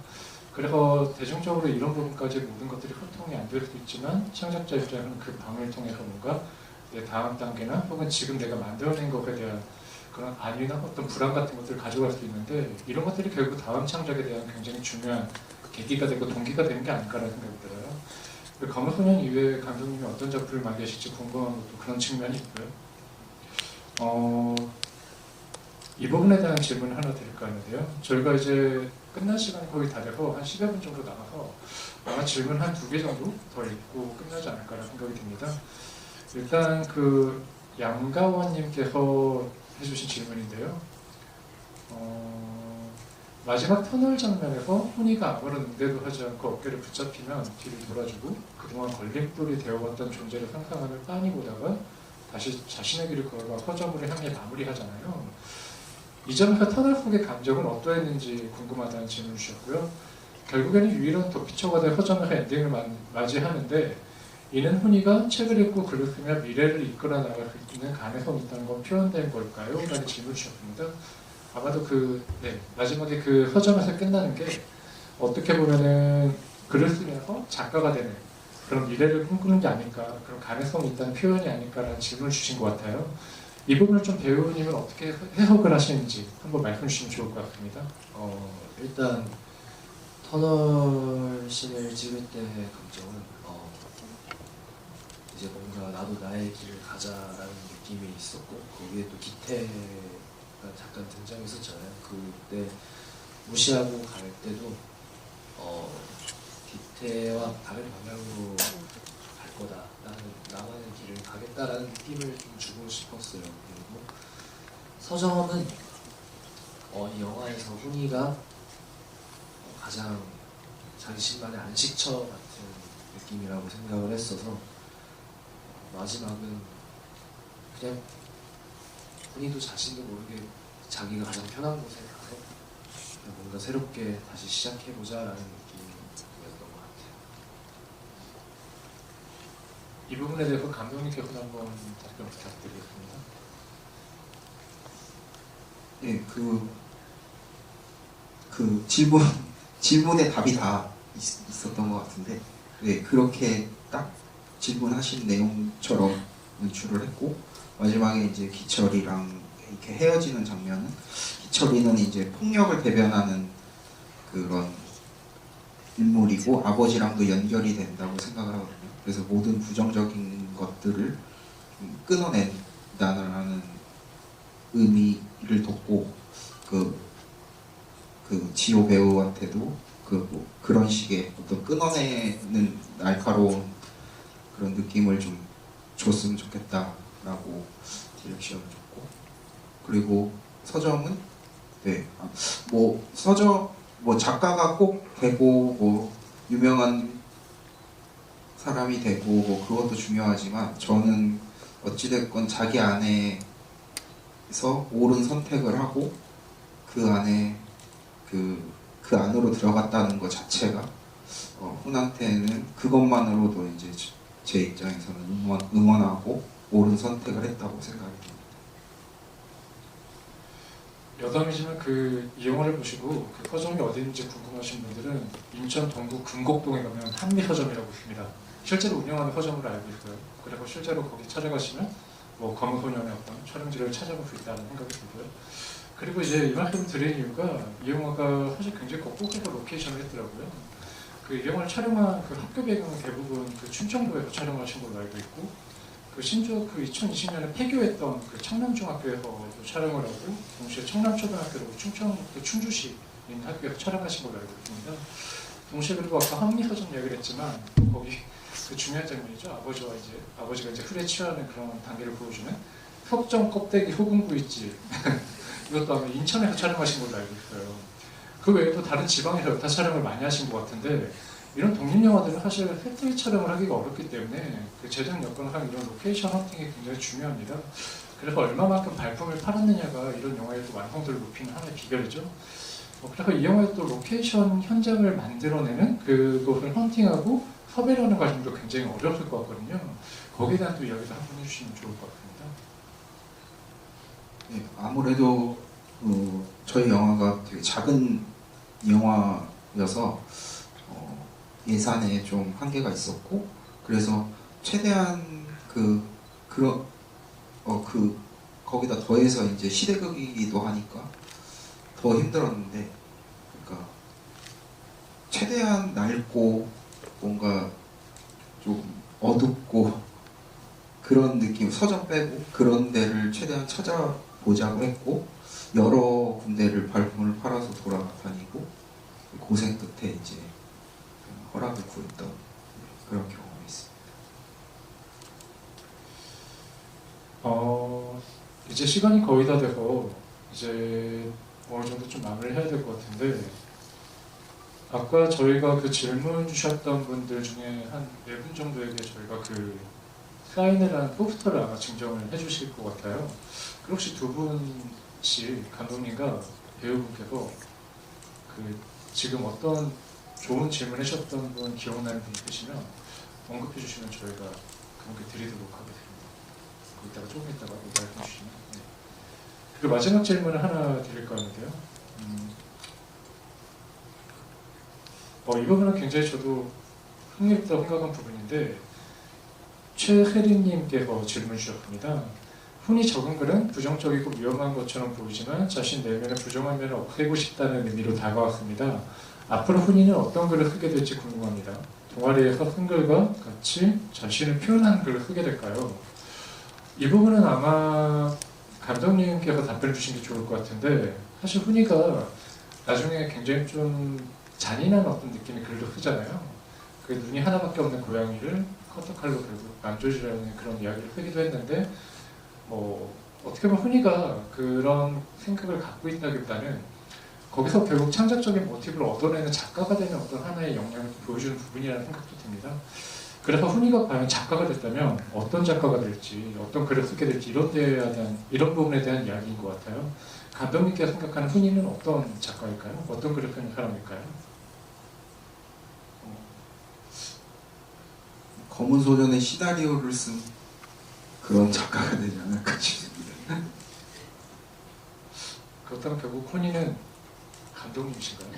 그래서 대중적으로 이런 부분까지 모든 것들이 소통이 안 될 수도 있지만 창작자 입장에서는 그 방을 통해서 뭔가 내 다음 단계나 혹은 지금 내가 만들어낸 것에 대한 그런 안위나 어떤 불안 같은 것들을 가져갈 수 있는데 이런 것들이 결국 다음 창작에 대한 굉장히 중요한 계기가 되고 동기가 되는 게 아닐까라는 생각이 들어요. 검은 소년 이외에 감독님이 어떤 작품을 만드실지 궁금한 것도 그런 측면이 있고요. 이 부분에 대한 질문 하나 드릴까 하는데요. 저희가 이제 끝날 시간이 거의 다 돼서 한 10여 분 정도 남아서 아마 질문 한 2개 정도 더 읽고 끝나지 않을까라는 생각이 듭니다. 일단 그 양가원님께서 해주신 질문인데요. 마지막 터널 장면에서 훈이가 아무런 응대도 하지 않고 어깨를 붙잡히면 뒤를 돌아주고 그동안 걸림돌이 되어왔던 존재를 상상하며 빤히 보다가 다시 자신의 길을 걸어가 서점으로 향해 마무리하잖아요. 이 점에서 터널 속의 감정은 어떠했는지 궁금하다는 질문을 주셨고요. 결국에는 유일한 도피처가 된 서점에서 엔딩을 맞이하는데 이는 훈이가 책을 읽고 글을 쓰며 미래를 이끌어 나갈 수 있는 가능성이 있다는 건 표현된 걸까요? 라는 질문을 주셨습니다. 아마도 마지막에 그 서점에서 끝나는 게 어떻게 보면은 글을 쓰면서 작가가 되는 그런 미래를 꿈꾸는 게 아닐까, 그런 가능성이 있다는 표현이 아닐까라는 질문을 주신 것 같아요. 이 부분을 좀 배우님은 어떻게 해석을 하시는지 한번 말씀 주시면 좋을 것 같습니다. 일단 터널 씬을 찍을 때의 감정은 이제 뭔가 나도 나의 길을 가자라는 느낌이 있었고 거기에 또 기태가 잠깐 등장했었잖아요. 그때 무시하고 갈 때도 기태와 다른 방향으로 갈 거다. 나만의 길을 가겠다라는 느낌을 좀 주고 싶었어요. 그리고 서점은 이 영화에서 훈이가 가장 자신만의 안식처 같은 느낌이라고 생각을 했어서 마지막은 그냥 훈이도 자신도 모르게 자기가 가장 편한 곳에 가서 뭔가 새롭게 다시 시작해보자라는 느낌이었던 것 같아요. 이 부분에 대해서 감독님께서 한번 답변 부탁드리겠습니다. 예, 그 질문에 답이 다 있었던 것 같은데, 네, 그렇게 딱 질문하신 내용처럼 연출을 했고, 마지막에 이제 기철이랑 이렇게 헤어지는 장면은, 기철이는 이제 폭력을 대변하는 그런 인물이고, 아버지랑도 연결이 된다고 생각을 하거든요. 그래서 모든 부정적인 것들을 끊어낸다는 의미를 뒀고, 그 지호 배우한테도 그런 식의 어떤 끊어내는 날카로운 그런 느낌을 좀 줬으면 좋겠다라고 디렉션을 줬고, 그리고 서점은 서점 작가가 꼭 되고 유명한 사람이 되고 그것도 중요하지만 저는 어찌됐건 자기 안에서 옳은 선택을 하고 그 안에 그 안으로 들어갔다는 것 자체가 훈한테는 그것만으로도 이제 제 입장에서는 응원하고 옳은 선택을 했다고 생각합니다. 여담이지만 이 영화를 보시고 그 서점이 어디인지 궁금하신 분들은 인천 동구 금곡동에 가면 한미서점이라고 있습니다. 실제로 운영하는 서점으로 알고 있어요. 그리고 실제로 거기 찾아가시면 검은소년의 어떤 촬영지를 찾아볼 수 있다는 생각이 들고요. 그리고 이제 이 말씀을 드린 이유가 이 영화가 사실 굉장히 곳곳에서 로케이션을 했더라고요. 이 영화를 촬영한 그 학교 배경은 대부분 춘천도에서 촬영하신 걸로 알고 있고, 심지어 2020년에 폐교했던 청남중학교에서 촬영을 하고, 동시에 청남초등학교로 충주시 있는 학교에서 촬영하신 걸로 알고 있습니다. 동시에 그리고 아까 한미서점 이야기를 했지만 거기 중요한 장면이죠. 아버지가 이제 술에 취하는 그런 단계를 보여주는 석정 껍데기 소금구이집 이것도 아마 인천에서 촬영하신 걸로 알고 있어요. 그 외에도 다른 지방에서 여타 촬영을 많이 하신 것 같은데, 이런 독립영화들은 사실 팩토리 촬영을 하기가 어렵기 때문에 제작 여건상 이런 로케이션 헌팅이 굉장히 중요합니다. 그래서 얼마만큼 발품을 팔았느냐가 이런 영화의 또 완성도를 높이는 하나의 비결이죠. 그래서 이 영화의 또 로케이션 현장을 만들어내는 그것을 헌팅하고 섭외를 하는 과정도 굉장히 어려웠을 것 같거든요. 거기에 대한 또 이야기도 한번 해주시면 좋을 것 같습니다. 네, 아무래도 저희 영화가 되게 작은 영화여서 예산에 좀 한계가 있었고, 그래서 최대한 거기다 더해서 이제 시대극이기도 하니까 더 힘들었는데, 그러니까 최대한 낡고 뭔가 좀 어둡고 그런 느낌, 서점 빼고 그런 데를 최대한 찾아보자고 했고, 여러 군데를 발품을 팔아서 돌아다니고 고생 끝에 이제 허락을 구했던 그런 경험이 있습니다. 이제 시간이 거의 다 돼서 이제 어느 정도 좀 마무리를 해야 될 것 같은데, 아까 저희가 그 질문 주셨던 분들 중에 한 4분 정도에게 저희가 그 사인을 한 포스터를 아마 증정을 해주실 것 같아요. 그 혹시 2분씩 감독님과 배우분께서 그 지금 어떤 좋은 질문 하셨던 분 기억나는 분 있으시면 언급해 주시면 저희가 그분께 드리도록 하겠습니다. 이따가 조금 있다가 말씀해 주시면. 네. 그리고 마지막 질문을 하나 드릴까 하는데요. 이 부분은 굉장히 저도 흥미롭다고 생각한 부분인데, 최혜린님께서 질문 주셨습니다. 흔히 적은 글은 부정적이고 위험한 것처럼 보이지만 자신 내면의 부정한 면을 없애고 싶다는 의미로 다가왔습니다. 앞으로 훈이는 어떤 글을 쓰게 될지 궁금합니다. 동아리에서 쓴 글과 같이 자신을 표현하는 글을 쓰게 될까요? 이 부분은 아마 감독님께서 답변을 주신 게 좋을 것 같은데, 사실 훈이가 나중에 굉장히 좀 잔인한 어떤 느낌의 글도 쓰잖아요. 그 눈이 하나밖에 없는 고양이를 커터칼로 결국 만져주려는 그런 이야기를 쓰기도 했는데, 어떻게 보면 훈이가 그런 생각을 갖고 있다기보다는 거기서 결국 창작적인 모티브를 얻어내는 작가가 되는 어떤 하나의 역량을 보여주는 부분이라는 생각도 듭니다. 그래서 훈이가 과연 작가가 됐다면 어떤 작가가 될지, 어떤 글을 쓰게 될지 이런 부분에 대한 이야기인 것 같아요. 감독님께서 생각하는 훈이는 어떤 작가일까요? 어떤 글을 쓰는 사람일까요? 검은 소년의 시나리오를 쓴 그런 작가가 되지 않을까 싶습니다. 그렇다면 결국 훈이는 감독님이신가요?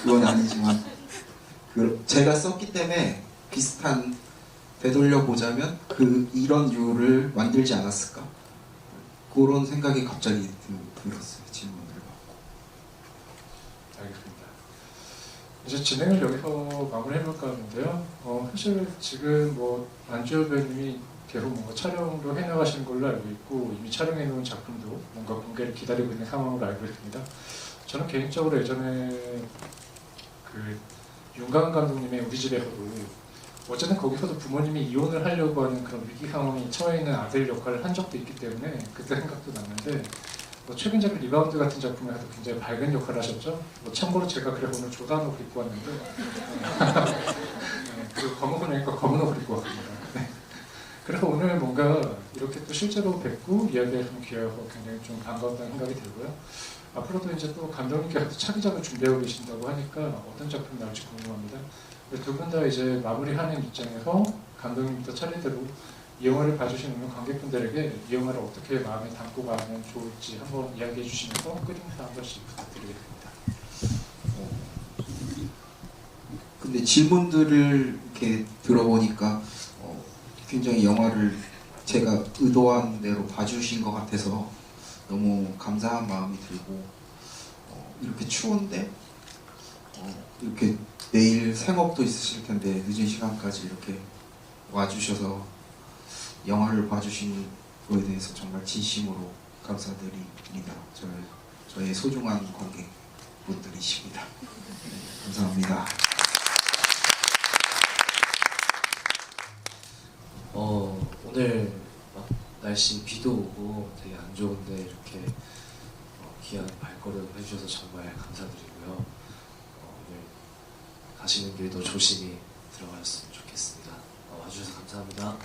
그건 아니지만 제가 썼기 때문에 비슷한 되돌려 보자면 이런 류를 만들지 않았을까? 그런 생각이 갑자기 들었어요. 질문을 받고. 알겠습니다. 이제 진행을 여기서 마무리해볼까 하는데요. 사실 지금 안주호 배우님이 계속 뭔가 촬영도 해나가시는 걸로 알고 있고, 이미 촬영해놓은 작품도 뭔가 공개를 기다리고 있는 상황으로 알고 있습니다. 저는 개인적으로 예전에 그 윤강은 감독님의 우리 집에서도 어쨌든 거기서도 부모님이 이혼을 하려고 하는 그런 위기 상황에 처해 있는 아들 역할을 한 적도 있기 때문에 그때 생각도 났는데, 최근 작품 리바운드 같은 작품에서도 굉장히 밝은 역할을 하셨죠. 참고로 제가 그래서 오늘 조단 옷을 입고 왔는데 그리고 검은 옷이니까 검은 옷을 입고 왔습니다. 네. 그래서 오늘 뭔가 이렇게 또 실제로 뵙고 이야기할 수 있는 기회여서 굉장히 좀 반가웠다는 생각이 들고요. 앞으로도 이제 또 감독님께서 차기작을 준비하고 계신다고 하니까 어떤 작품 나올지 궁금합니다. 두 분 다 이제 마무리하는 입장에서 감독님부터 차례대로 이 영화를 봐주시는 관객분들에게 이 영화를 어떻게 마음에 담고 가면 좋을지 한번 이야기해 주시면서 끝인사 한 번씩 부탁드리겠습니다. 근데 질문들을 이렇게 들어보니까 굉장히 영화를 제가 의도한 대로 봐주신 것 같아서 너무 감사한 마음이 들고, 이렇게 추운데 이렇게 내일 생업도 있으실 텐데 늦은 시간까지 이렇게 와주셔서 영화를 봐주신 거에 대해서 정말 진심으로 감사드립니다. 저의 소중한 관객분들이십니다. 네, 감사합니다. 오늘 막 날씨 비도 오고 되게 안 좋은데 이렇게 귀한 발걸음 해주셔서 정말 감사드리고요. 오늘 가시는 길도 조심히 들어가셨으면 좋겠습니다. 와주셔서 감사합니다.